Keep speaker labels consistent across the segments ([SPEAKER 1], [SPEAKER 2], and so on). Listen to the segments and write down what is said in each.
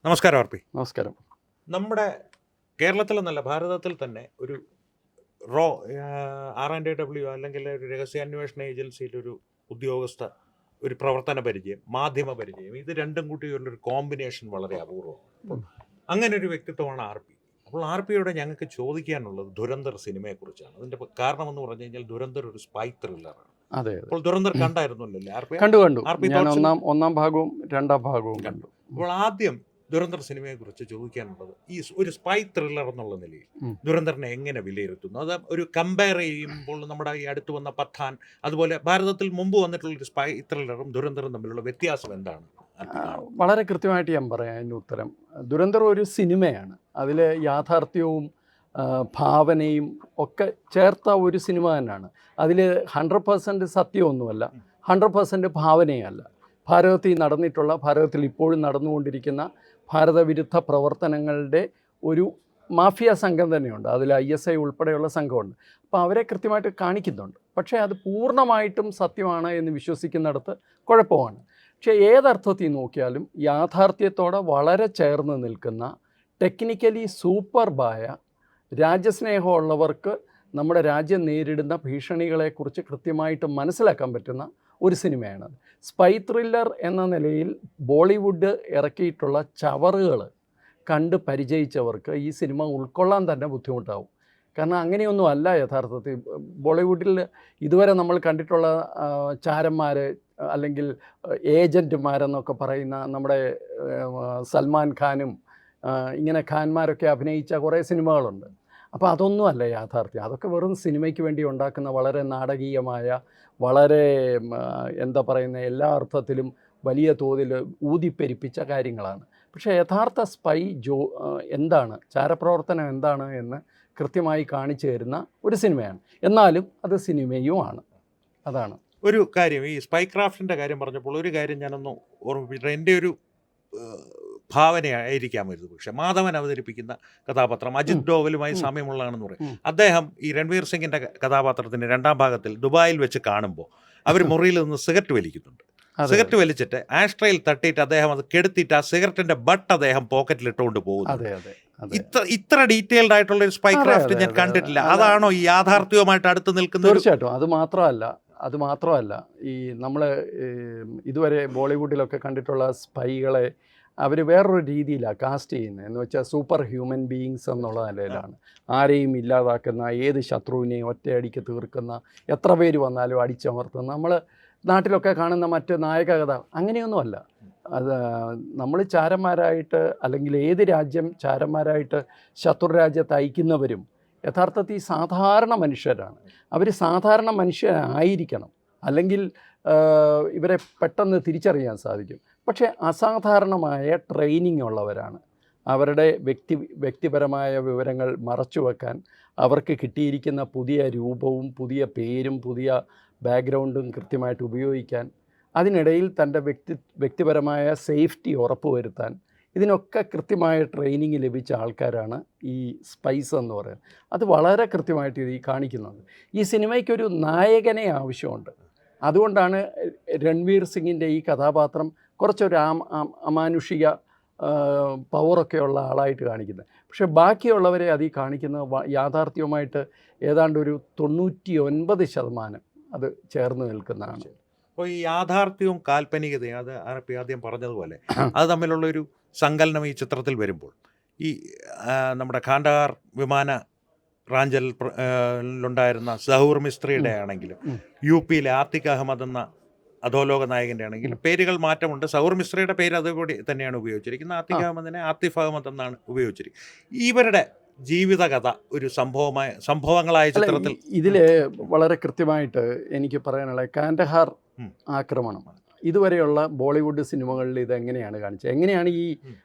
[SPEAKER 1] നമസ്കാരം ആർപി.
[SPEAKER 2] നമസ്കാരം.
[SPEAKER 1] നമ്മുടെ കേരളത്തിലെന്നല്ല ഭാരതത്തിൽ തന്നെ ഒരു റോ R&AW അല്ലെങ്കിൽ ഒരു രഹസ്യാന്വേഷണ ഏജൻസിയിലൊരു ഉദ്യോഗസ്ഥ, ഒരു പ്രവർത്തന പരിചയം, മാധ്യമ പരിചയം, ഇത് രണ്ടും കൂട്ടിയുള്ളൊരു കോമ്പിനേഷൻ വളരെ അപൂർവമാണ്. അങ്ങനെ ഒരു വ്യക്തിത്വമാണ് ആർപി. അപ്പോൾ ആർപിയോടെ ഞങ്ങൾക്ക് ചോദിക്കാനുള്ളത് ദുരന്തർ സിനിമയെക്കുറിച്ചാണ്. അതിൻ്റെ കാരണമെന്ന് പറഞ്ഞു കഴിഞ്ഞാൽ ദുരന്തർ ഒരു സ്പൈ ത്രില്ലറാണ്.
[SPEAKER 2] അതെ,
[SPEAKER 1] അപ്പോൾ ദുരന്തർ കണ്ടായിരുന്നല്ലോ ആർപി?
[SPEAKER 2] കണ്ടു.
[SPEAKER 1] ആർപി
[SPEAKER 2] ഞാൻ ഒന്നാം ഭാഗവും രണ്ടാം ഭാഗവും കണ്ടു.
[SPEAKER 1] അപ്പോൾ ആദ്യം ദുരന്തർ സിനിമയെക്കുറിച്ച് ചോദിക്കാനുള്ളത്, ഈ ഒരു സ്പൈ ത്രില്ലർ എന്നുള്ള നിലയിൽ ദുരന്തറിനെ എങ്ങനെ വിലയിരുത്തുന്നു? അത് ഒരു കമ്പയർ ചെയ്യുമ്പോൾ നമ്മുടെ ഈ അടുത്ത് വന്ന പത്താൻ, അതുപോലെ ഭാരതത്തിൽ മുമ്പ് വന്നിട്ടുള്ളൊരു സ്പൈ ത്രില്ലറും ദുരന്തറും തമ്മിലുള്ള വ്യത്യാസം എന്താണ്?
[SPEAKER 2] വളരെ കൃത്യമായിട്ട് ഞാൻ പറയാം അതിൻ്റെ ഉത്തരം. ദുരന്തർ ഒരു സിനിമയാണ്. അതിൽ യാഥാർത്ഥ്യവും ഭാവനയും ഒക്കെ ചേർത്ത ഒരു സിനിമ തന്നെയാണ്. അതിൽ 100% സത്യമൊന്നുമല്ല, 100% ഭാവനയല്ല. ഭാരതത്തിൽ നടന്നിട്ടുള്ള, ഭാരതത്തിൽ ഇപ്പോഴും നടന്നുകൊണ്ടിരിക്കുന്ന ഭാരതവിരുദ്ധ പ്രവർത്തനങ്ങളുടെ ഒരു മാഫിയ സംഘം തന്നെയുണ്ട്. അതിൽ ISI ഉൾപ്പെടെയുള്ള സംഘമുണ്ട്. അപ്പോൾ അവരെ കൃത്യമായിട്ട് കാണിക്കുന്നുണ്ട്. പക്ഷേ അത് പൂർണ്ണമായിട്ടും സത്യമാണ് എന്ന് വിശ്വസിക്കുന്നിടത്ത് കുഴപ്പമാണ്. പക്ഷേ ഏതർത്ഥത്തിൽ നോക്കിയാലും യാഥാർത്ഥ്യത്തോടെ വളരെ ചേർന്ന് നിൽക്കുന്ന, ടെക്നിക്കലി സൂപ്പർബായ, രാജ്യസ്നേഹമുള്ളവർക്ക് നമ്മുടെ രാജ്യം നേരിടുന്ന ഭീഷണികളെക്കുറിച്ച് കൃത്യമായിട്ട് മനസ്സിലാക്കാൻ പറ്റുന്ന ഒരു സിനിമയാണ്. സ്പൈ ത്രില്ലർ എന്ന നിലയിൽ ബോളിവുഡ് ഇറക്കിയിട്ടുള്ള ചവറുകൾ കണ്ട് പരിചയിച്ചവർക്ക് ഈ സിനിമ ഉൾക്കൊള്ളാൻ തന്നെ ബുദ്ധിമുട്ടാവും. കാരണം അങ്ങനെയൊന്നും അല്ല യഥാർത്ഥത്തിൽ. ബോളിവുഡിൽ ഇതുവരെ നമ്മൾ കണ്ടിട്ടുള്ള ചാരന്മാർ അല്ലെങ്കിൽ ഏജൻറ്റുമാരെന്നൊക്കെ പറയുന്ന നമ്മുടെ സൽമാൻ ഖാനും ഇങ്ങനെ ഖാൻമാരൊക്കെ അഭിനയിച്ച കുറേ സിനിമകളുണ്ട്. അപ്പോൾ അതൊന്നുമല്ല യാഥാർത്ഥ്യം. അതൊക്കെ വെറും സിനിമയ്ക്ക് വേണ്ടി ഉണ്ടാക്കുന്ന വളരെ നാടകീയമായ, വളരെ എന്താ പറയുന്നത്, എല്ലാ അർത്ഥത്തിലും വലിയ തോതിൽ ഊതിപ്പെരിപ്പിച്ച കാര്യങ്ങളാണ്. പക്ഷേ യഥാർത്ഥ സ്പൈ എന്താണ്, ചാരപ്രവർത്തനം എന്താണ് എന്ന് കൃത്യമായി കാണിച്ചു തരുന്ന ഒരു സിനിമയാണ്. എന്നാലും അത് സിനിമയുമാണ്. അതാണ്
[SPEAKER 1] ഒരു കാര്യം. ഈ സ്പൈ ക്രാഫ്റ്റിൻ്റെ കാര്യം പറഞ്ഞപ്പോൾ ഒരു കാര്യം ഞാനൊന്ന് ഓർമ്മിപ്പിച്ചിട്ട്, എൻ്റെ ഒരു ഭാവനയായിരിക്കാമരുത്, പക്ഷേ മാധവൻ അവതരിപ്പിക്കുന്ന കഥാപാത്രം അജിത് ഡോവലുമായി സാമ്യമുള്ളതാണെന്ന് പറയും. അദ്ദേഹം ഈ രൺവീർ സിംഗിൻ്റെ കഥാപാത്രത്തിൻ്റെ രണ്ടാം ഭാഗത്തിൽ ദുബായിൽ വെച്ച് കാണുമ്പോൾ അവർ മുറിയിൽ നിന്ന് സിഗരറ്റ് വലിക്കുന്നുണ്ട്. സിഗരറ്റ് വലിച്ചിട്ട് ആഷ്ട്രയിൽ തട്ടിയിട്ട് അദ്ദേഹം അത് കെടുത്തിയിട്ട് ആ സിഗരറ്റിൻ്റെ ബട്ട് അദ്ദേഹം പോക്കറ്റിലിട്ടുകൊണ്ട് പോകുന്നു. ഇത്ര ഡീറ്റെയിൽഡ് ആയിട്ടുള്ള ഒരു സ്പൈ ക്രാഫ്റ്റ് ഞാൻ കണ്ടിട്ടില്ല. അതാണോ ഈ യാഥാർത്ഥ്യവുമായിട്ട് അടുത്ത് നിൽക്കുന്നത്?
[SPEAKER 2] തീർച്ചയായിട്ടും. അത് മാത്രമല്ല ഈ നമ്മൾ ഇതുവരെ ബോളിവുഡിലൊക്കെ കണ്ടിട്ടുള്ള സ്പൈകളെ അവർ വേറൊരു രീതിയിലാണ് കാസ്റ്റ് ചെയ്യുന്നത്. എന്ന് വെച്ചാൽ സൂപ്പർ ഹ്യൂമൻ ബീയിങ്സ് എന്നുള്ള നിലയിലാണ്. ആരെയും ഇല്ലാതാക്കുന്ന, ഏത് ശത്രുവിനെയും ഒറ്റയടിക്ക് തീർക്കുന്ന, എത്ര പേര് വന്നാലും അടിച്ചമർത്തുന്ന, നമ്മൾ നാട്ടിലൊക്കെ കാണുന്ന മറ്റ് നായക കഥ അങ്ങനെയൊന്നുമല്ല. അത് നമ്മൾ ചാരന്മാരായിട്ട്, അല്ലെങ്കിൽ ഏത് രാജ്യം ചാരന്മാരായിട്ട് ശത്രുരാജ്യത്ത് അയക്കുന്നവരും യഥാർത്ഥത്തിൽ സാധാരണ മനുഷ്യരാണ്. അവർ സാധാരണ മനുഷ്യരായിരിക്കണം, അല്ലെങ്കിൽ ഇവരെ പെട്ടെന്ന് തിരിച്ചറിയാൻ സാധിക്കും. പക്ഷേ അസാധാരണമായ ട്രെയിനിങ് ഉള്ളവരാണ്. അവരുടെ വ്യക്തിപരമായ വിവരങ്ങൾ മറച്ചു വെക്കാൻ, അവർക്ക് കിട്ടിയിരിക്കുന്ന പുതിയ രൂപവും പുതിയ പേരും പുതിയ ബാക്ക്ഗ്രൗണ്ടും കൃത്യമായിട്ട് ഉപയോഗിക്കാൻ, അതിനിടയിൽ തൻ്റെ വ്യക്തിപരമായ സേഫ്റ്റി ഉറപ്പുവരുത്താൻ, ഇതിനൊക്കെ കൃത്യമായ ട്രെയിനിങ് ലഭിച്ച ആൾക്കാരാണ് ഈ സ്പൈസ് എന്ന് പറയുന്നത്. അത് വളരെ കൃത്യമായിട്ട് ഈ കാണിക്കുന്നുണ്ട്. ഈ സിനിമയ്ക്കൊരു നായകനെ ആവശ്യമുണ്ട്. അതുകൊണ്ടാണ് രൺവീർ സിംഗിൻ്റെ ഈ കഥാപാത്രം കുറച്ചൊരു അമാനുഷിക പവറൊക്കെ ഉള്ള ആളായിട്ട് കാണിക്കുന്നത്. പക്ഷേ ബാക്കിയുള്ളവരെ അതിൽ കാണിക്കുന്നത് യാഥാർത്ഥ്യവുമായിട്ട് ഏതാണ്ട് ഒരു 99% അത് ചേർന്ന് നിൽക്കുന്നതാണ്.
[SPEAKER 1] അപ്പോൾ ഈ യാഥാർത്ഥ്യവും കാൽപ്പനികതയും, അത് ആദ്യം പറഞ്ഞതുപോലെ അത് തമ്മിലുള്ളൊരു സങ്കലനം ഈ ചിത്രത്തിൽ വരുമ്പോൾ, ഈ നമ്മുടെ ഖാണ്ഡഹാർ വിമാന റാഞ്ചലിലുണ്ടായിരുന്ന സഹൂർ മിസ്ത്രിയുടെ ആണെങ്കിലും, UP ആത്തിഖ് അഹമ്മദ് എന്ന അധോലോക നായകൻ്റെ ആണെങ്കിലും പേരുകൾ മാറ്റമുണ്ട്. സഹൂർ മിസ്ത്രിയുടെ പേര് അതുകൂടി തന്നെയാണ് ഉപയോഗിച്ചിരിക്കുന്നത്. ആത്തിഖ് അഹമ്മദിനെ ആത്തിഫ് അഹമ്മദ് എന്നാണ് ഉപയോഗിച്ചിരിക്കുന്നത്. ഇവരുടെ ജീവിതകഥ ഒരു സംഭവങ്ങളായ ചിത്രത്തിൽ
[SPEAKER 2] ഇതിൽ വളരെ കൃത്യമായിട്ട് എനിക്ക് പറയാനുള്ള കാണ്ഡഹാർ ആക്രമണം ഇതുവരെയുള്ള ബോളിവുഡ് സിനിമകളിൽ ഇതെങ്ങനെയാണ് കാണിച്ചത്, എങ്ങനെയാണ് ഈ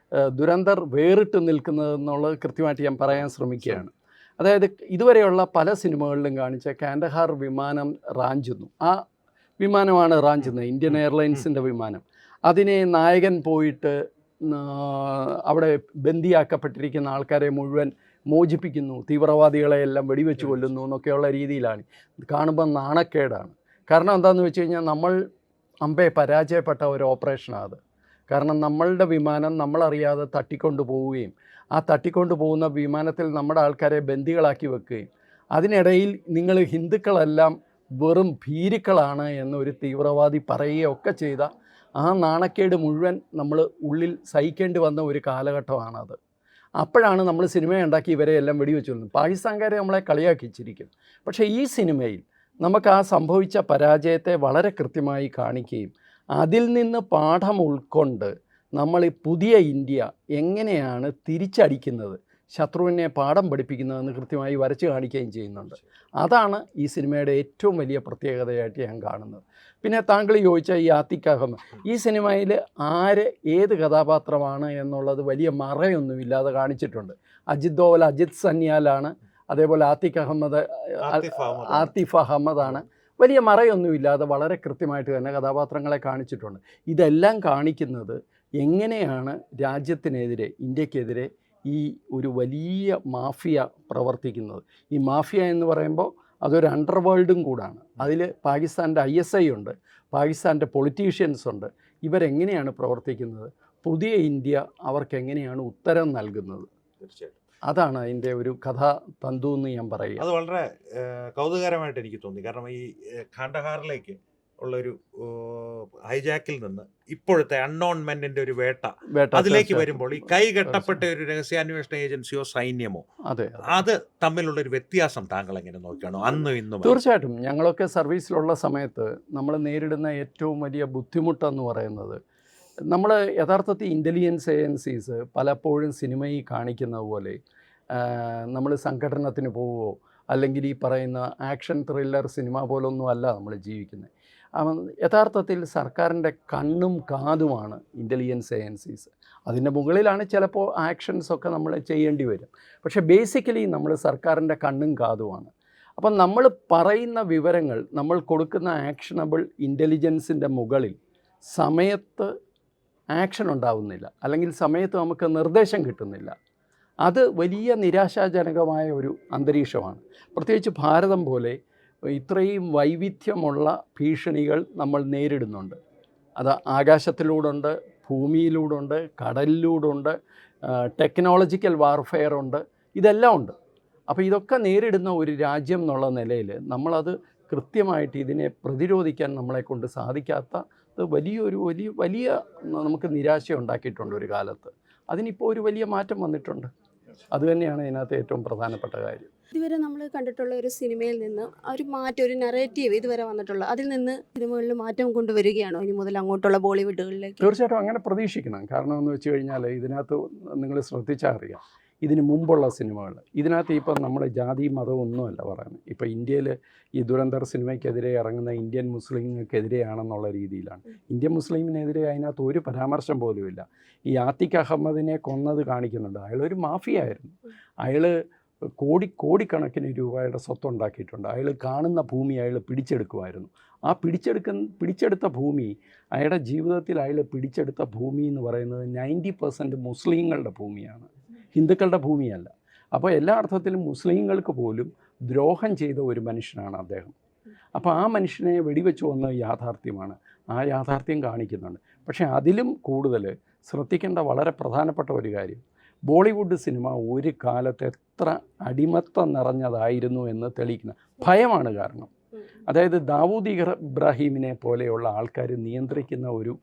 [SPEAKER 2] ദുരന്തർ വേറിട്ട് നിൽക്കുന്നതെന്നുള്ളത് കൃത്യമായിട്ട് ഞാൻ പറയാൻ ശ്രമിക്കുകയാണ്. അതായത് ഇതുവരെയുള്ള പല സിനിമകളിലും കാണിച്ച കാണ്ഡഹാർ വിമാനം റാഞ്ചുന്നു. ആ വിമാനമാണ് റാഞ്ചുന്നത്, ഇന്ത്യൻ എയർലൈൻസിൻ്റെ വിമാനം. അതിനെ നായകൻ പോയിട്ട് അവിടെ ബന്ദിയാക്കപ്പെട്ടിരിക്കുന്ന ആൾക്കാരെ മുഴുവൻ മോചിപ്പിക്കുന്നു, തീവ്രവാദികളെ എല്ലാം വെടിവെച്ച് കൊല്ലുന്നു എന്നൊക്കെയുള്ള രീതിയിലാണ്. കാണുമ്പോൾ നാണക്കേടാണ്. കാരണം എന്താണെന്ന് വെച്ച് കഴിഞ്ഞാൽ നമ്മൾ പരാജയപ്പെട്ട ഒരു ഓപ്പറേഷനാണ് അത്. കാരണം നമ്മളുടെ വിമാനം നമ്മളറിയാതെ തട്ടിക്കൊണ്ട് പോവുകയും ആ തട്ടിക്കൊണ്ട് പോകുന്ന വിമാനത്തിൽ നമ്മുടെ ആൾക്കാരെ ബന്ദികളാക്കി വെക്കുകയും അതിനിടയിൽ നിങ്ങൾ ഹിന്ദുക്കളെല്ലാം വെറും ഭീരുക്കളാണ് എന്നൊരു തീവ്രവാദി പറയുകയൊക്കെ ചെയ്ത ആ നാണക്കേട് മുഴുവൻ നമ്മൾ ഉള്ളിൽ സഹിക്കേണ്ടി വന്ന ഒരു കാലഘട്ടമാണത്. അപ്പോഴാണ് നമ്മൾ സിനിമയുണ്ടാക്കി ഇവരെ എല്ലാം വെടിവെച്ചിരുന്നത്. പാകിസ്ഥാൻകാരെ നമ്മളെ കളിയാക്കിച്ചിരിക്കും. പക്ഷേ ഈ സിനിമയിൽ നമുക്ക് ആ സംഭവിച്ച പരാജയത്തെ വളരെ കൃത്യമായി കാണിക്കുകയും അതിൽ നിന്ന് പാഠം ഉൾക്കൊണ്ട് നമ്മൾ ഈ പുതിയ ഇന്ത്യ എങ്ങനെയാണ് തിരിച്ചടിക്കുന്നത്, ശത്രുവിനെ പാഠം പഠിപ്പിക്കുന്നതെന്ന് കൃത്യമായി വരച്ച് കാണിക്കുകയും ചെയ്യുന്നുണ്ട്. അതാണ് ഈ സിനിമയുടെ ഏറ്റവും വലിയ പ്രത്യേകതയായിട്ട് ഞാൻ കാണുന്നത്. പിന്നെ താങ്കൾ ചോദിച്ച ഈ ആത്തിഖ് അഹമ്മദ്, ഈ സിനിമയിൽ ആര് ഏത് കഥാപാത്രമാണ് എന്നുള്ളത് വലിയ മറയൊന്നുമില്ലാതെ കാണിച്ചിട്ടുണ്ട്. അജിത് ദോവൽ അജിത് സന്യാലാണ്, അതേപോലെ ആത്തിഖ് അഹമ്മദ് ആത്തിഫ് അഹമ്മദാണ്. വലിയ മറയൊന്നുമില്ലാതെ വളരെ കൃത്യമായിട്ട് തന്നെ കഥാപാത്രങ്ങളെ കാണിച്ചിട്ടുണ്ട്. ഇതെല്ലാം കാണിക്കുന്നത് എങ്ങനെയാണ് രാജ്യത്തിനെതിരെ, ഇന്ത്യക്കെതിരെ ഈ ഒരു വലിയ മാഫിയ പ്രവർത്തിക്കുന്നത്. ഈ മാഫിയ എന്ന് പറയുമ്പോൾ അതൊരു അണ്ടർവേൾഡും കൂടാണ്. അതിൽ പാകിസ്ഥാൻ്റെ ISI ഉണ്ട്, പാകിസ്ഥാൻ്റെ പൊളിറ്റീഷ്യൻസ് ഉണ്ട്. ഇവരെങ്ങനെയാണ് പ്രവർത്തിക്കുന്നത്, പുതിയ ഇന്ത്യ അവർക്ക് എങ്ങനെയാണ് ഉത്തരം നൽകുന്നത്.
[SPEAKER 1] തീർച്ചയായിട്ടും
[SPEAKER 2] അതാണ് അതിൻ്റെ ഒരു കഥാ തന്തു എന്ന് ഞാൻ പറയുക.
[SPEAKER 1] അത് വളരെ കൗതുകകരമായിട്ട് എനിക്ക് തോന്നി. കാരണം ഈ ഖാണ്ടഹാറിലേക്ക് ഉള്ളൊരു ഹൈജാക്കിൽ നിന്ന് ഇപ്പോഴത്തെ അൺനോൺ മെന്നിന്റെ ഒരു വേട്ട അതിലേക്ക് വരുമ്പോൾ ഈ കൈകെട്ടപ്പെട്ട ഒരു രഹസ്യാന്വേഷണ ഏജൻസിയോ സൈന്യമോ അത് തമ്മിലുള്ള ഒരു വ്യത്യാസം താങ്കൾ എങ്ങനെ നോക്കുകയാണോ അന്നും ഇന്നും?
[SPEAKER 2] തീർച്ചയായിട്ടും ഞങ്ങളൊക്കെ സർവീസിലുള്ള സമയത്ത് നമ്മൾ നേരിടുന്ന ഏറ്റവും വലിയ ബുദ്ധിമുട്ടെന്ന് പറയുന്നത്, നമ്മൾ യഥാർത്ഥത്തിൽ ഇൻ്റലിജൻസ് ഏജൻസീസ് പലപ്പോഴും സിനിമയിൽ കാണിക്കുന്നത് പോലെ നമ്മൾ സംഘടനത്തിന് പോവുകയോ അല്ലെങ്കിൽ ഈ പറയുന്ന ആക്ഷൻ ത്രില്ലർ സിനിമ പോലൊന്നും അല്ല നമ്മൾ ജീവിക്കുന്നത്. യഥാർത്ഥത്തിൽ സർക്കാരിൻ്റെ കണ്ണും കാതുമാണ് ഇൻ്റലിജൻസ് ഏജൻസീസ്. അതിൻ്റെ മുകളിലാണ് ചിലപ്പോൾ ആക്ഷൻസൊക്കെ നമ്മൾ ചെയ്യേണ്ടി വരും. പക്ഷേ ബേസിക്കലി നമ്മൾ സർക്കാരിൻ്റെ കണ്ണും കാതുമാണ്. അപ്പം നമ്മൾ പറയുന്ന വിവരങ്ങൾ, നമ്മൾ കൊടുക്കുന്ന ആക്ഷനബിൾ ഇൻ്റലിജൻസിൻ്റെ മുകളിൽ സമയത്ത് ആക്ഷൻ ഉണ്ടാവുന്നില്ല, അല്ലെങ്കിൽ സമയത്ത് നമുക്ക് നിർദ്ദേശം കിട്ടുന്നില്ല. അത് വലിയ നിരാശാജനകമായ ഒരു അന്തരീക്ഷമാണ്. പ്രത്യേകിച്ച് ഭാരതം പോലെ ഇത്രയും വൈവിധ്യമുള്ള ഭീഷണികൾ നമ്മൾ നേരിടുന്നുണ്ട്. അത് ആകാശത്തിലൂടുണ്ട്, ഭൂമിയിലൂടുണ്ട്, കടലിലൂടുണ്ട്, ടെക്നോളജിക്കൽ വാർഫെയർ ഉണ്ട്, ഇതെല്ലാം ഉണ്ട്. അപ്പോൾ ഇതൊക്കെ നേരിടുന്ന ഒരു രാജ്യം എന്നുള്ള നിലയിൽ നമ്മളത് കൃത്യമായിട്ട് ഇതിനെ പ്രതിരോധിക്കാൻ നമ്മളെക്കൊണ്ട് സാധിക്കാത്തത് വലിയ നമുക്ക് നിരാശ ഉണ്ടാക്കിയിട്ടുണ്ട് ഒരു കാലത്ത്. അതിനിപ്പോൾ ഒരു വലിയ മാറ്റം വന്നിട്ടുണ്ട്. അതുതന്നെയാണ് ഇതിനകത്ത് ഏറ്റവും പ്രധാനപ്പെട്ട കാര്യം.
[SPEAKER 3] ഇതുവരെ നമ്മൾ കണ്ടിട്ടുള്ള ഒരു സിനിമയിൽ നിന്ന് ഒരു മാറ്റം, ഒരു നറേറ്റീവ് ഇതുവരെ വന്നിട്ടുള്ള, അതിൽ നിന്ന് സിനിമകളിൽ മാറ്റം കൊണ്ടുവരികയാണോ ഇനി മുതൽ അങ്ങോട്ടുള്ള ബോളിവുഡുകളിലേക്ക്?
[SPEAKER 2] തീർച്ചയായിട്ടും അങ്ങനെ പ്രതീക്ഷിക്കണം. കാരണം എന്ന് വെച്ച് കഴിഞ്ഞാൽ ഇതിനകത്ത് നിങ്ങൾ ശ്രദ്ധിച്ചാൽ അറിയാം, ഇതിന് മുമ്പുള്ള സിനിമകൾ ഇതിനകത്ത് ഇപ്പം നമ്മുടെ ജാതി മതവും ഒന്നുമല്ല പറയുന്നത്. ഇപ്പോൾ ഇന്ത്യയിൽ ഈ ദുരന്തർ സിനിമയ്ക്കെതിരെ ഇറങ്ങുന്ന ഇന്ത്യൻ മുസ്ലിങ്ങൾക്കെതിരെയാണെന്നുള്ള രീതിയിലാണ്. ഇന്ത്യൻ മുസ്ലിമിനെതിരെ അതിനകത്ത് ഒരു പരാമർശം പോലുമില്ല. ഈ ആത്തിഖ് അഹമ്മദിനെ കൊന്നത് കാണിക്കുന്നുണ്ട്. അയാളൊരു മാഫിയായിരുന്നു. അയാൾ കോടിക്കണക്കിന് രൂപയുടെ സ്വത്തുണ്ടാക്കിയിട്ടുണ്ട്. അയാൾ കാണുന്ന ഭൂമി അയാൾ പിടിച്ചെടുക്കുമായിരുന്നു. ആ പിടിച്ചെടുത്ത ഭൂമി, അയാളുടെ ജീവിതത്തിൽ അയാൾ പിടിച്ചെടുത്ത ഭൂമി എന്ന് പറയുന്നത് 90% മുസ്ലിങ്ങളുടെ ഭൂമിയാണ്, ഹിന്ദുക്കളുടെ ഭൂമിയല്ല. അപ്പോൾ എല്ലാ അർത്ഥത്തിലും മുസ്ലിങ്ങൾക്ക് പോലും ദ്രോഹം ചെയ്ത ഒരു മനുഷ്യനാണ് അദ്ദേഹം. അപ്പോൾ ആ മനുഷ്യനെ വെടിവെച്ച് വന്ന യാഥാർത്ഥ്യമാണ്. ആ യാഥാർത്ഥ്യം കാണിക്കുന്നുണ്ട്. പക്ഷേ അതിലും കൂടുതൽ ശ്രദ്ധിക്കേണ്ട വളരെ പ്രധാനപ്പെട്ട ഒരു കാര്യം, ബോളിവുഡ് സിനിമ ഒരു കാലത്ത് എത്ര അടിമത്തം നിറഞ്ഞതായിരുന്നു എന്ന് തെളിയിക്കുന്ന ഭയമാണ് കാരണം. അതായത് ദാവൂദ് ഇബ്രാഹിമിനെ പോലെയുള്ള ആൾക്കാർ നിയന്ത്രിക്കുന്ന ഒരു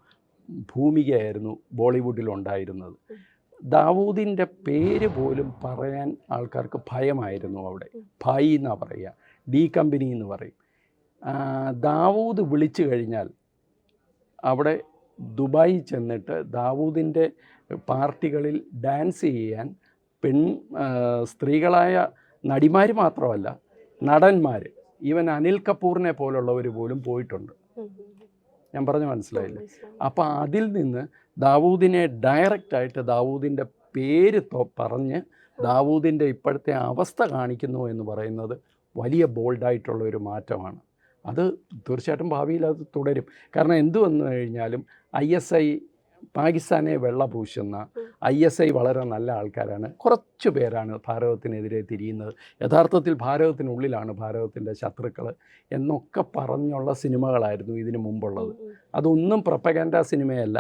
[SPEAKER 2] ഭൂമികയായിരുന്നു ബോളിവുഡിലുണ്ടായിരുന്നത്. ദാവൂദിൻ്റെ പേര് പോലും പറയാൻ ആൾക്കാർക്ക് ഭയമായിരുന്നു. അവിടെ ഭായി എന്നാണ് പറയുക, ഡി കമ്പനി എന്ന് പറയും. ദാവൂദ് വിളിച്ചു കഴിഞ്ഞാൽ അവിടെ ദുബായി ചെന്നിട്ട് ദാവൂദിൻ്റെ പാർട്ടികളിൽ ഡാൻസ് ചെയ്യാൻ സ്ത്രീകളായ നടിമാർ മാത്രമല്ല, നടന്മാർ, ഈവൻ അനിൽ കപൂറിനെ പോലുള്ളവർ പോലും പോയിട്ടുണ്ട്. ഞാൻ പറഞ്ഞു മനസ്സിലായില്ല? അപ്പോൾ അതിൽ നിന്ന് ദാവൂദിനെ ഡയറക്റ്റായിട്ട് ദാവൂദിൻ്റെ പേര് പറഞ്ഞ് ദാവൂദിൻ്റെ ഇപ്പോഴത്തെ അവസ്ഥ കാണിക്കുന്നു എന്ന് പറയുന്നത് വലിയ ബോൾഡായിട്ടുള്ള ഒരു മാറ്റമാണ്. അത് തീർച്ചയായിട്ടും ഭാവിയിൽ അത് തുടരും. കാരണം എന്തു വന്നു കഴിഞ്ഞാലും ISI പാകിസ്ഥാനെ വെള്ളപൂശുന്ന ISI വളരെ നല്ല ആൾക്കാരാണ്. കുറച്ച് പേരാണ് ഭാരതത്തിനെതിരെ തിരിയുന്നത്. യഥാർത്ഥത്തിൽ ഭാരതത്തിനുള്ളിലാണ് ഭാരതത്തിൻ്റെ ശത്രുക്കൾ എന്നൊക്കെ പറഞ്ഞുള്ള സിനിമകളായിരുന്നു ഇതിനു മുമ്പുള്ളത്. അതൊന്നും പ്രൊപ്പഗൻഡ സിനിമയല്ല.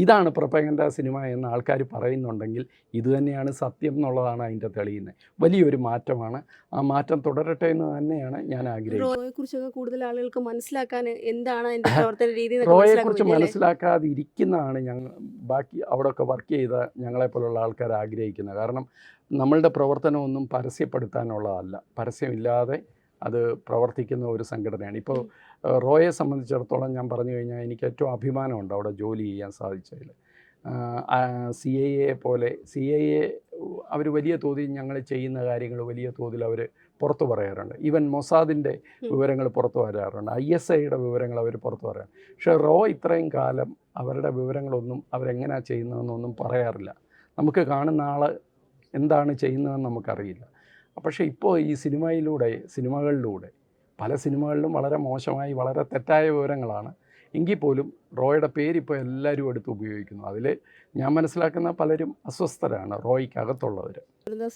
[SPEAKER 2] ഇതാണ് പ്രൊപ്പഗൻഡ സിനിമ എന്ന് ആൾക്കാർ പറയുന്നുണ്ടെങ്കിൽ ഇതുതന്നെയാണ് സത്യം എന്നുള്ളതാണ് അതിൻ്റെ തെളിയുന്നത്. വലിയൊരു മാറ്റമാണ്. ആ മാറ്റം തുടരട്ടെ എന്ന് തന്നെയാണ് ഞാൻ ആഗ്രഹിക്കുന്നത്.
[SPEAKER 3] റോയെ കുറിച്ചൊക്കെ കൂടുതൽ ആളുകൾക്ക് മനസ്സിലാക്കാൻ എന്താണ് അതിന്റെ പ്രവർത്തന രീതി
[SPEAKER 2] റോയെക്കുറിച്ച് മനസ്സിലാക്കാതിരിക്കുന്നതാണ് ബാക്കി അവിടെയൊക്കെ വർക്ക് ചെയ്ത ഞങ്ങളെപ്പോലുള്ള ആൾക്കാർ ആഗ്രഹിക്കുന്നത്. കാരണം നമ്മളുടെ പ്രവർത്തനമൊന്നും പരസ്യപ്പെടുത്താനുള്ളതല്ല, പരസ്യമില്ലാതെ അത് പ്രവർത്തിക്കുന്ന ഒരു സംഘടനയാണ്. ഇപ്പോൾ റോയെ സംബന്ധിച്ചിടത്തോളം ഞാൻ പറഞ്ഞു കഴിഞ്ഞാൽ എനിക്ക് ഏറ്റവും അഭിമാനമുണ്ട് അവിടെ ജോലി ചെയ്യാൻ സാധിച്ചതിൽ. CIA പോലെ അവർ വലിയ തോതിൽ ഞങ്ങൾ ചെയ്യുന്ന കാര്യങ്ങൾ വലിയ തോതിൽ അവർ പുറത്തു പറയാറുണ്ട്. ഈവൻ മൊസാദിൻ്റെ വിവരങ്ങൾ പുറത്തു വരാറുണ്ട്, ISIയുടെ വിവരങ്ങൾ അവർ പുറത്തു പറയാറുണ്ട്. പക്ഷേ റോ ഇത്രയും കാലം അവരുടെ വിവരങ്ങളൊന്നും അവരെങ്ങനെയാണ് ചെയ്യുന്നതെന്നൊന്നും പറയാറില്ല. നമുക്ക് കാണുന്ന ആൾ എന്താണ് ചെയ്യുന്നതെന്ന് നമുക്കറിയില്ല. പക്ഷേ ഇപ്പോൾ ഈ സിനിമകളിലൂടെ പല സിനിമകളിലും വളരെ മോശമായി വളരെ തെറ്റായ വിവരങ്ങളാണ് എങ്കിൽ പോലും റോയുടെ പേരിപ്പോൾ എല്ലാവരും എടുത്ത് ഉപയോഗിക്കുന്നു. അതിൽ ഞാൻ മനസ്സിലാക്കുന്ന പലരും അസ്വസ്ഥരാണ് റോയ്ക്കകത്തുള്ളവർ.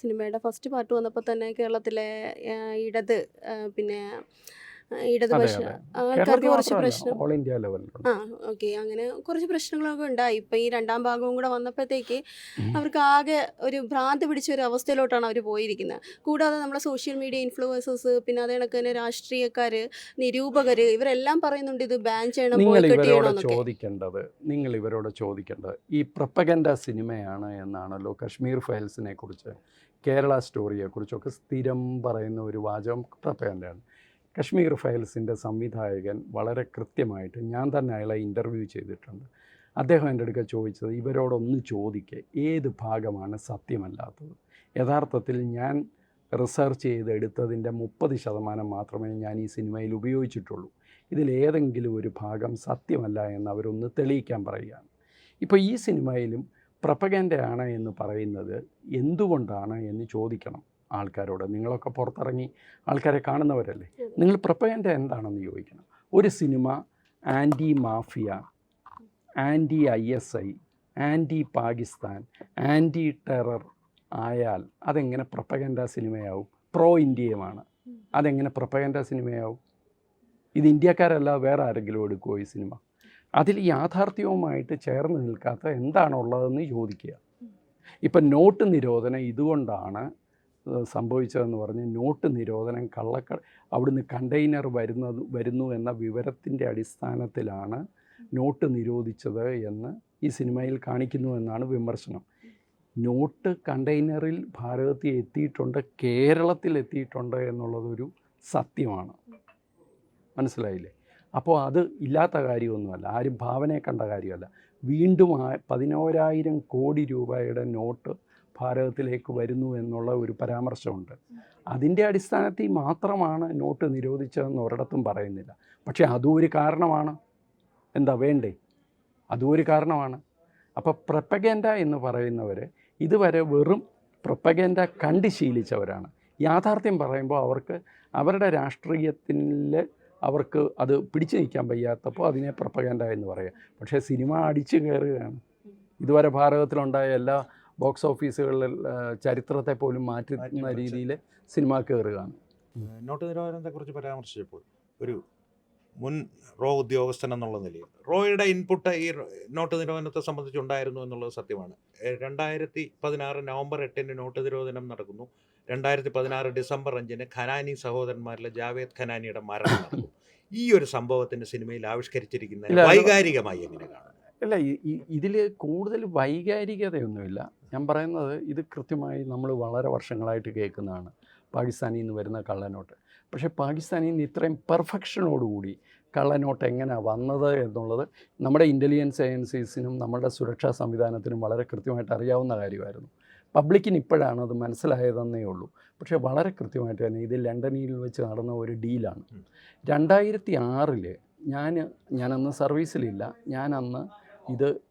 [SPEAKER 3] സിനിമയുടെ ഫസ്റ്റ് പാർട്ട് വന്നപ്പോൾ തന്നെ കേരളത്തിലെ ഇടത് പിന്നെ ഇടതുപക്ഷ ആൾക്കാർക്ക് കുറച്ച് പ്രശ്നം,
[SPEAKER 2] ഓൾ ഇന്ത്യ ലെവലിൽ
[SPEAKER 3] ഓക്കെ, അങ്ങനെ കുറച്ച് പ്രശ്നങ്ങളൊക്കെ ഉണ്ടായി. ഇപ്പം ഈ രണ്ടാം ഭാഗവും കൂടെ വന്നപ്പോഴത്തേക്ക് അവർക്ക് ആകെ ഒരു ഭ്രാന്ത് പിടിച്ച ഒരു അവസ്ഥയിലോട്ടാണ് അവർ പോയിരിക്കുന്നത്. കൂടാതെ നമ്മളെ സോഷ്യൽ മീഡിയ ഇൻഫ്ലുവൻസേഴ്സ്, പിന്നെ അതേ കണക്ക് തന്നെ രാഷ്ട്രീയക്കാർ, നിരൂപകർ, ഇവരെല്ലാം പറയുന്നുണ്ട് ഇത് ബാൻ ചെയ്യണം, ബോയ്ക്കോട്ട് ചെയ്യണം എന്നൊക്കെ.
[SPEAKER 2] നിങ്ങൾ ഇവരോട് ചോദിക്കേണ്ടത് ഈ പ്രൊപ്പഗൻഡ സിനിമയാണ് എന്നാണല്ലോ കശ്മീർ ഫയൽസിനെ കുറിച്ച്, കേരള സ്റ്റോറിയെക്കുറിച്ചൊക്കെ സ്ഥിരം പറയുന്ന ഒരു വാചകം പ്രൊപ്പഗൻഡയാണ്. കശ്മീർ ഫയൽസിൻ്റെ സംവിധായകൻ വളരെ കൃത്യമായിട്ട്, ഞാൻ തന്നെ അയാളെ ഇൻ്റർവ്യൂ ചെയ്തിട്ടുണ്ട്, അദ്ദേഹം എൻ്റെ അടുക്ക ചോദിച്ചത് ഇവരോടൊന്ന് ചോദിക്കുക ഏത് ഭാഗമാണ് സത്യമല്ലാത്തത്. യഥാർത്ഥത്തിൽ ഞാൻ റിസർച്ച് ചെയ്തെടുത്തതിൻ്റെ 30% മാത്രമേ ഞാൻ ഈ സിനിമയിൽ ഉപയോഗിച്ചിട്ടുള്ളൂ. ഇതിലേതെങ്കിലും ഒരു ഭാഗം സത്യമല്ല എന്ന് അവരൊന്ന് തെളിയിക്കാൻ പറയുകയാണ്. ഇപ്പോൾ ഈ സിനിമയിലും പ്രൊപ്പഗൻഡയാണ് എന്ന് പറയുന്നത് എന്തുകൊണ്ടാണ് എന്ന് ചോദിക്കണം ആൾക്കാരോട്. നിങ്ങളൊക്കെ പുറത്തിറങ്ങി ആൾക്കാരെ കാണുന്നവരല്ലേ, നിങ്ങൾ പ്രൊപ്പഗൻഡ എന്താണെന്ന് ചോദിക്കണം. ഒരു സിനിമ anti mafia, anti ISI, anti Pakistan, anti terror ആയാൽ അതെങ്ങനെ പ്രൊപ്പഗൻഡ സിനിമയാവും? പ്രോ ഇന്ത്യയുമാണ്, അതെങ്ങനെ പ്രൊപ്പഗൻഡ സിനിമയാവും? ഇത് ഇന്ത്യക്കാരല്ല വേറെ ആരെങ്കിലും എടുക്കുമോ ഈ സിനിമ? അതിൽ യാഥാർത്ഥ്യവുമായിട്ട് ചേർന്ന് നിൽക്കാത്ത എന്താണുള്ളതെന്ന് ചോദിക്കുക. ഇപ്പം നോട്ട് നിരോധനം ഇതുകൊണ്ടാണ് സംഭവിച്ചതെന്ന് പറഞ്ഞ് നോട്ട് നിരോധനം അവിടുന്ന് കണ്ടെയ്നർ വരുന്നു എന്ന വിവരത്തിൻ്റെ അടിസ്ഥാനത്തിലാണ് നോട്ട് നിരോധിച്ചത് എന്ന് ഈ സിനിമയിൽ കാണിക്കുന്നു എന്നാണ് വിമർശനം. നോട്ട് കണ്ടെയ്നറിൽ ഭാരതത്തിൽ എത്തിയിട്ടുണ്ട്, കേരളത്തിൽ എത്തിയിട്ടുണ്ട് എന്നുള്ളതൊരു സത്യമാണ്. മനസ്സിലായില്ലേ? അപ്പോൾ അത് ഇല്ലാത്ത കാര്യമൊന്നുമല്ല, ആരും ഭാവനയെ കണ്ട കാര്യമല്ല. വീണ്ടും 11,000 കോടി രൂപയുടെ നോട്ട് ഭാരതത്തിലേക്ക് വരുന്നു എന്നുള്ള ഒരു പരാമർശമുണ്ട്. അതിൻ്റെ അടിസ്ഥാനത്തിൽ മാത്രമാണ് നോട്ട് നിരോധിച്ചതെന്ന് ഒരിടത്തും പറയുന്നില്ല. പക്ഷേ അതും ഒരു കാരണമാണ്. എന്താ വേണ്ടേ? അതും ഒരു കാരണമാണ്. അപ്പോൾ പ്രൊപ്പഗൻഡ എന്ന് പറയുന്നവർ ഇതുവരെ വെറും പ്രൊപ്പഗൻഡ കണ്ട് ശീലിച്ചവരാണ്. യാഥാർത്ഥ്യം പറയുമ്പോൾ അവർക്ക് അവരുടെ രാഷ്ട്രീയത്തിൽ അവർക്ക് അത് പിടിച്ചു നിൽക്കാൻ വയ്യാത്തപ്പോൾ അതിനെ പ്രൊപ്പഗൻഡ എന്ന് പറയാം. പക്ഷേ സിനിമ അടിച്ചു കയറുകയാണ്. ഇതുവരെ ഭാരതത്തിലുണ്ടായ എല്ലാ ബോക്സ് ഓഫീസുകളിൽ ചരിത്രത്തെ പോലും മാറ്റുന്ന രീതിയിൽ സിനിമ കയറുകയാണ്.
[SPEAKER 1] നോട്ട് നിരോധനത്തെക്കുറിച്ച് പരാമർശിച്ചപ്പോൾ ഒരു മുൻ റോ ഉദ്യോഗസ്ഥൻ എന്നുള്ള നിലയിൽ റോയുടെ ഇൻപുട്ട് ഈ നോട്ട് നിരോധനത്തെ സംബന്ധിച്ചുണ്ടായിരുന്നു എന്നുള്ളത് സത്യമാണ്. 2016 നവംബർ 8 നോട്ട് നിരോധനം നടക്കുന്നു. 2016 ഡിസംബർ 5 ഖനാനി സഹോദരന്മാരിലെ ജാവേദ് ഖനാനിയുടെ മരണം നടന്നു. ഈ ഒരു സംഭവത്തിന് സിനിമയിൽ ആവിഷ്കരിച്ചിരിക്കുന്ന വൈകാരികമായി എങ്ങനെ കാണുന്നു?
[SPEAKER 2] അല്ല, ഇതിൽ കൂടുതൽ വൈകാരികതയൊന്നുമില്ല. ഞാൻ പറയുന്നത് ഇത് കൃത്യമായി നമ്മൾ വളരെ വർഷങ്ങളായിട്ട് കേൾക്കുന്നതാണ്, പാകിസ്ഥാനിൽ നിന്ന് വരുന്ന കള്ളനോട്ട്. പക്ഷേ പാകിസ്ഥാനിൽ നിന്ന് ഇത്രയും പെർഫെക്ഷനോടുകൂടി കള്ളനോട്ട് എങ്ങനെയാണ് വന്നത് എന്നുള്ളത് നമ്മുടെ ഇൻ്റലിജൻസ് ഏജൻസീസിനും നമ്മുടെ സുരക്ഷാ സംവിധാനത്തിനും വളരെ കൃത്യമായിട്ട് അറിയാവുന്ന കാര്യമായിരുന്നു. പബ്ലിക്കിന് ഇപ്പോഴാണ് അത് മനസ്സിലായതെന്നേ ഉള്ളൂ. പക്ഷേ വളരെ കൃത്യമായിട്ട് തന്നെ ഇത് ലണ്ടനിൽ വെച്ച് നടന്ന ഒരു ഡീലാണ്. 2006 ഞാനന്ന് സർവീസിലില്ല, ഞാനന്ന്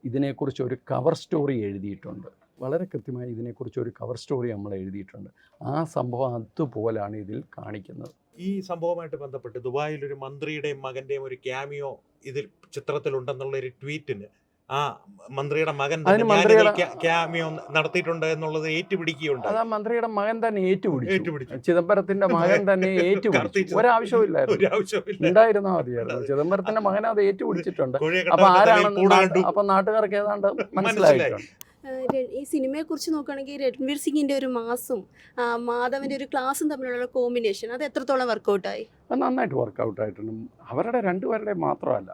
[SPEAKER 2] ഇതിനെക്കുറിച്ച് ഒരു കവർ സ്റ്റോറി എഴുതിയിട്ടുണ്ട്. വളരെ കൃത്യമായി ഇതിനെക്കുറിച്ച് ഒരു കവർ സ്റ്റോറി നമ്മൾ എഴുതിയിട്ടുണ്ട്. ആ സംഭവം അതുപോലാണ് ഇതിൽ കാണിക്കുന്നത്.
[SPEAKER 1] ഈ സംഭവമായിട്ട് ബന്ധപ്പെട്ട് ദുബായിൽ ഒരു മന്ത്രിയുടെയും മകൻ്റെയും ഒരു ക്യാമിയോ ഇതിൽ ചിത്രത്തിലുണ്ടെന്നുള്ളൊരു ട്വീറ്റിന് ആ മന്ത്രിയുടെ മകൻ
[SPEAKER 2] അതിന് മന്ത്രിയുടെ
[SPEAKER 1] ക്യാമിയോ നടത്തിയിട്ടുണ്ട് എന്നുള്ളത് ഏറ്റുപിടിക്കുകയുണ്ടായി.
[SPEAKER 2] അതാ മന്ത്രിയുടെ മകൻ തന്നെ
[SPEAKER 1] ഏറ്റുപിടിച്ചു.
[SPEAKER 2] ഏറ്റുപിടിച്ചു. ചിദംബരത്തിന്റെ മകൻ തന്നെ ഏറ്റുപിടിച്ചു. ഒരാവശ്യമില്ലായിരുന്നു, ഉണ്ടായിരുന്നാ മതിയായിരുന്നു. ചിദംബരത്തിന്റെ മകൻ അത് ഏറ്റുപിടിച്ചിട്ടുണ്ട്. അപ്പൊ ആരാണെന്ന് അപ്പൊ നാട്ടുകാർക്ക് ഏതാണ്ട് മനസ്സിലായിട്ടുണ്ട്.
[SPEAKER 3] ഈ സിനിമയെക്കുറിച്ച് നോക്കുകയാണെങ്കിൽ രൺവീർ സിംഗിന്റെ ഒരു മാസും മാധവന്റെ ഒരു ക്ലാസും തമ്മിലുള്ള കോമ്പിനേഷൻ അത് എത്രത്തോളം വർക്കൗട്ടായി?
[SPEAKER 2] അത് നന്നായിട്ട് വർക്കൗട്ടായിട്ടുണ്ട്. അവരുടെ രണ്ടുപേരുടെ മാത്രമല്ല,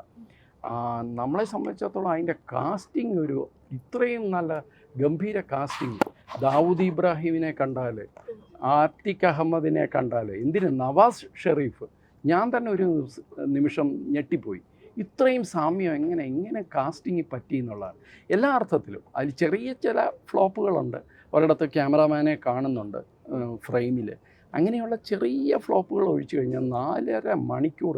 [SPEAKER 2] നമ്മളെ സംബന്ധിച്ചിടത്തോളം അതിൻ്റെ കാസ്റ്റിംഗ് ഒരു ഇത്രയും നല്ല ഗംഭീര കാസ്റ്റിംഗ്. ദാവൂദ് ഇബ്രാഹിമിനെ കണ്ടാൽ, ആത്തിഖ് അഹമ്മദിനെ കണ്ടാൽ, എന്തിന് നവാസ് ഷെറീഫ്, ഞാൻ തന്നെ ഒരു നിമിഷം ഞെട്ടിപ്പോയി. ഇത്രയും സാമ്യം എങ്ങനെ കാസ്റ്റിംഗ് പറ്റി എന്നുള്ളതാണ് എല്ലാ അർത്ഥത്തിലും. അതിൽ ചെറിയ ചില ഫ്ലോപ്പുകളുണ്ട്, ഒരിടത്ത് ക്യാമറാമാനെ കാണുന്നുണ്ട് ഫ്രെയിമിൽ. അങ്ങനെയുള്ള ചെറിയ ഫ്ലോപ്പുകൾ ഒഴിച്ചു കഴിഞ്ഞാൽ 4.5 മണിക്കൂർ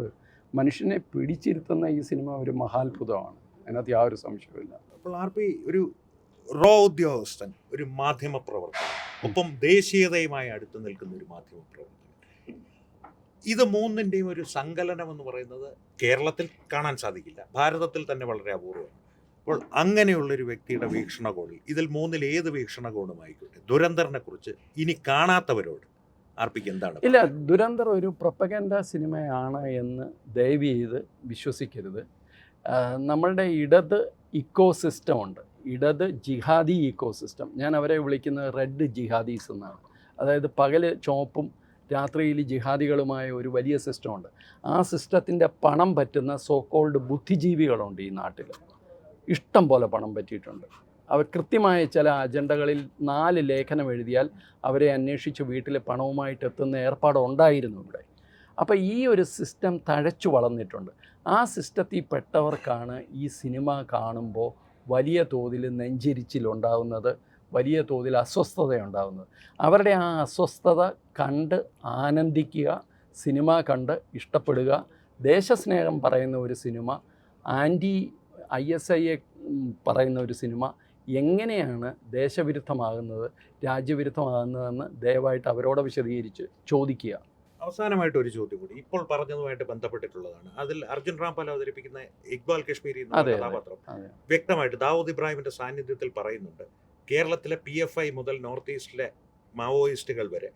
[SPEAKER 2] മനുഷ്യനെ പിടിച്ചിരുത്തുന്ന ഈ സിനിമ ഒരു മഹാത്ഭുതമാണ്. അതിനകത്ത് യാതൊരു സംശയവുമില്ല.
[SPEAKER 1] അപ്പോൾ ആർ പി ഒരു റോ ഉദ്യോഗസ്ഥൻ, ഒരു മാധ്യമ പ്രവർത്തകൻ, ഒപ്പം ദേശീയതയുമായി അടുത്ത് നിൽക്കുന്ന ഒരു മാധ്യമ പ്രവർത്തകൻ, ഇത് മൂന്നിൻ്റെയും ഒരു സങ്കലനം എന്ന് പറയുന്നത് കേരളത്തിൽ കാണാൻ സാധിക്കില്ല, ഭാരതത്തിൽ തന്നെ വളരെ അപൂർവമാണ്. അപ്പോൾ അങ്ങനെയുള്ളൊരു വ്യക്തിയുടെ വീക്ഷണകോണിൽ ഇതിൽ മൂന്നിൽ ഏത് വീക്ഷണകോണുമായിക്കോട്ടെ ദുരന്തറിനെ കുറിച്ച് ഇനി കാണാത്തവരോട് ആർപ്പിക്ക് എന്താണ്?
[SPEAKER 2] ഇല്ല, ദുരന്തർ ഒരു പ്രൊപ്പഗൻഡ സിനിമയാണ് എന്ന് ദയവ് ചെയ്ത് വിശ്വസിക്കരുത്. നമ്മളുടെ ഇടത് ഇക്കോസിസ്റ്റം ഉണ്ട്, ഇടത് ജിഹാദി ഇക്കോസിസ്റ്റം. ഞാൻ അവരെ വിളിക്കുന്നത് റെഡ് ജിഹാദീസ് എന്നാണ്. അതായത് പകൽ ചുവപ്പും രാത്രിയിൽ ജിഹാദികളുമായ ഒരു വലിയ സിസ്റ്റമുണ്ട്. ആ സിസ്റ്റത്തിൻ്റെ പണം പറ്റുന്ന സോക്കോൾഡ് ബുദ്ധിജീവികളുണ്ട് ഈ നാട്ടിൽ. ഇഷ്ടം പോലെ പണം പറ്റിയിട്ടുണ്ട്. അവർ കൃത്യമായ ചില അജണ്ടകളിൽ 4 ലേഖനം എഴുതിയാൽ അവരെ അന്വേഷിച്ച് വീട്ടിൽ പണവുമായിട്ട് എത്തുന്ന ഏർപ്പാടുണ്ടായിരുന്നു ഇവിടെ. അപ്പോൾ ഈ ഒരു സിസ്റ്റം തഴച്ചു വളർന്നിട്ടുണ്ട്. ആ സിസ്റ്റത്തിൽ പെട്ടവർക്കാണ് ഈ സിനിമ കാണുമ്പോൾ വലിയ തോതിൽ നെഞ്ചിരിച്ചിലുണ്ടാകുന്നത്, വലിയ തോതിൽ അസ്വസ്ഥതയുണ്ടാകുന്നത്. അവരുടെ ആ അസ്വസ്ഥത കണ്ട് ആനന്ദിക്കുക, സിനിമ കണ്ട് ഇഷ്ടപ്പെടുക. ദേശസ്നേഹം പറയുന്ന ഒരു സിനിമ, ആൻറ്റി ISIയെ പറയുന്ന ഒരു സിനിമ എങ്ങനെയാണ് ദേശവിരുദ്ധമാകുന്നത്, രാജ്യവിരുദ്ധമാകുന്നതെന്ന് ദയവായിട്ട് അവരോട് വിശദീകരിച്ച് ചോദിക്കുക.
[SPEAKER 1] അവസാനമായിട്ട് ഒരു ചോദ്യം കൂടി ഇപ്പോൾ പറഞ്ഞതുമായിട്ട് ബന്ധപ്പെട്ടിട്ടുള്ളതാണ്. അതിൽ അർജുൻ റാംപാൽ അവതരിപ്പിക്കുന്ന ഇക്ബാൽ കശ്മീരി എന്ന കഥാപാത്രം വ്യക്തമായിട്ട് ദാവൂദ് ഇബ്രാഹിമിന്റെ സാന്നിധ്യത്തിൽ പറയുന്നുണ്ട്, കേരളത്തിലെ PFI മുതൽ നോർത്ത് ഈസ്റ്റിലെ മാവോയിസ്റ്റുകൾ വരെ,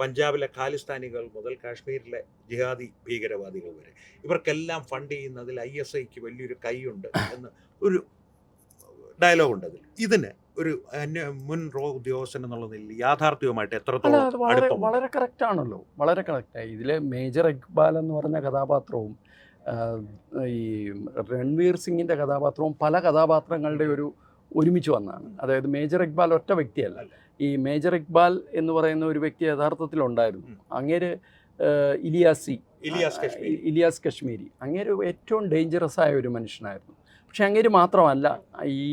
[SPEAKER 1] പഞ്ചാബിലെ ഖാലിസ്ഥാനികൾ മുതൽ കാശ്മീരിലെ ജിഹാദി ഭീകരവാദികൾ വരെ, ഇവർക്കെല്ലാം ഫണ്ട് ചെയ്യുന്നതിൽ ISIക്ക് വലിയൊരു കൈയുണ്ട് എന്ന് ഒരു ഡയലോഗുണ്ട്. അതിൽ ഇതിന് ഒരു മുൻ റോ ഉദ്യോഗസ്ഥൻ എന്നുള്ള നിലയിൽ യാഥാർത്ഥ്യവുമായിട്ട് എത്രത്തോളം?
[SPEAKER 2] വളരെ കറക്റ്റാണല്ലോ, വളരെ കറക്റ്റായി. ഇതിൽ മേജർ ഇക്ബാൽ എന്ന് പറഞ്ഞ കഥാപാത്രവും ഈ രൺവീർ സിംഗിൻ്റെ കഥാപാത്രവും പല കഥാപാത്രങ്ങളുടെ ഒരുമിച്ച് വന്നതാണ്. അതായത് മേജർ ഇക്ബാൽ ഒറ്റ വ്യക്തിയല്ല. ഈ മേജർ ഇക്ബാൽ എന്ന് പറയുന്ന ഒരു വ്യക്തി യഥാർത്ഥത്തിലുണ്ടായിരുന്നു. അങ്ങേര് ഇലിയാസ് കശ്മീരി, അങ്ങേര് ഏറ്റവും ഡേഞ്ചറസ് ആയ ഒരു മനുഷ്യനായിരുന്നു. പക്ഷെ അങ്ങേര് മാത്രമല്ല ഈ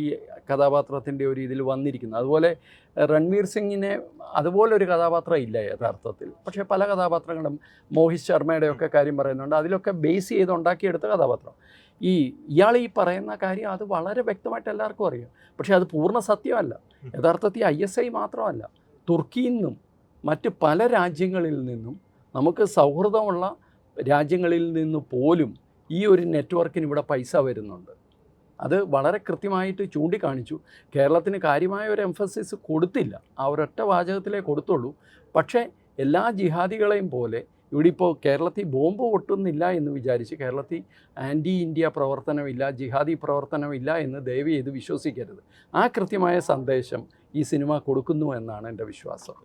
[SPEAKER 2] കഥാപാത്രത്തിൻ്റെ ഒരു ഇതിൽ വന്നിരിക്കുന്നത്. അതുപോലെ രൺവീർ സിംഗിനെ അതുപോലൊരു കഥാപാത്രം ഇല്ല യഥാർത്ഥത്തിൽ. പക്ഷേ പല കഥാപാത്രങ്ങളും, മോഹിത് ശർമ്മയുടെയൊക്കെ കാര്യം പറയുന്നുണ്ട്, അതിലൊക്കെ ബേസ് ചെയ്ത് ഉണ്ടാക്കിയെടുത്ത കഥാപാത്രം. ഇയാൾ ഈ പറയുന്ന കാര്യം അത് വളരെ വ്യക്തമായിട്ട് എല്ലാവർക്കും അറിയാം. പക്ഷേ അത് പൂർണ്ണ സത്യമല്ല. യഥാർത്ഥത്തിൽ ISI മാത്രമല്ല, തുർക്കിയിൽ നിന്നും മറ്റ് പല രാജ്യങ്ങളിൽ നിന്നും, നമുക്ക് സൗഹൃദമുള്ള രാജ്യങ്ങളിൽ നിന്ന് പോലും ഈ ഒരു നെറ്റ്വർക്കിന് ഇവിടെ പൈസ വരുന്നുണ്ട്. അത് വളരെ കൃത്യമായിട്ട് ചൂണ്ടിക്കാണിച്ചു. കേരളത്തിന് കാര്യമായ ഒരു എംഫസിസ് കൊടുത്തില്ല, ആ ഒരൊറ്റ വാചകത്തിലേ കൊടുത്തുള്ളൂ. പക്ഷേ എല്ലാ ജിഹാദികളെയും പോലെ ഇവിടെ ഇപ്പോൾ കേരളത്തിൽ ബോംബ് പൊട്ടുന്നില്ല എന്ന് വിചാരിച്ച് കേരളത്തിൽ ആൻറ്റി ഇന്ത്യ പ്രവർത്തനമില്ല, ജിഹാദി പ്രവർത്തനമില്ല എന്ന് ദയവ് ചെയ്ത് വിശ്വസിക്കരുത്. ആ കൃത്യമായ സന്ദേശം ഈ സിനിമ കൊടുക്കുന്നു എന്നാണ് എൻ്റെ വിശ്വാസം.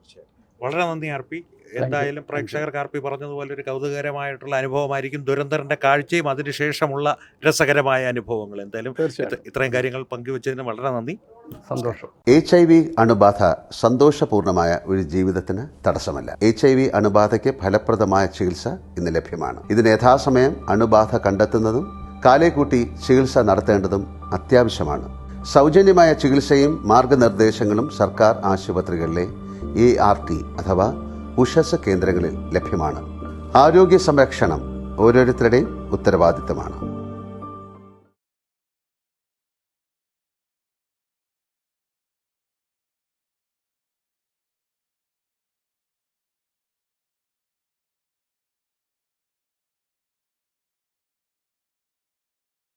[SPEAKER 1] വളരെ നന്ദി ആർപി. എന്തായാലും പ്രേക്ഷകർക്ക് ആർപി പറഞ്ഞതുപോലെ ഒരു കൗതുകകരമായിട്ടുള്ള അനുഭവമായിരിക്കും ദുരന്തറിൻ്റെ കാഴ്ചയും അതിനുശേഷമുള്ള രസകരമായ അനുഭവങ്ങൾ. എന്തായാലും ഇത്രയും കാര്യങ്ങൾ പങ്കുവച്ചതിന് വളരെ നന്ദി,
[SPEAKER 2] സന്തോഷം.
[SPEAKER 4] HIV അണുബാധ സന്തോഷപൂർണമായ ഒരു ജീവിതത്തിന് തടസ്സമല്ല. HIV അണുബാധയ്ക്ക് ഫലപ്രദമായ ചികിത്സ ഇന്ന് ലഭ്യമാണ്. ഇതിന് യഥാസമയം അണുബാധ കണ്ടെത്തുന്നതും കാലേക്കൂട്ടി ചികിത്സ നടത്തേണ്ടതും അത്യാവശ്യമാണ്. സൗജന്യമായ ചികിത്സയും മാർഗനിർദ്ദേശങ്ങളും സർക്കാർ ആശുപത്രികളിലെ ART അഥവാ ഉഷസ് കേന്ദ്രങ്ങളിൽ ലഭ്യമാണ്. ആരോഗ്യ സംരക്ഷണം ഓരോരുത്തരുടെയും ഉത്തരവാദിത്തമാണ്.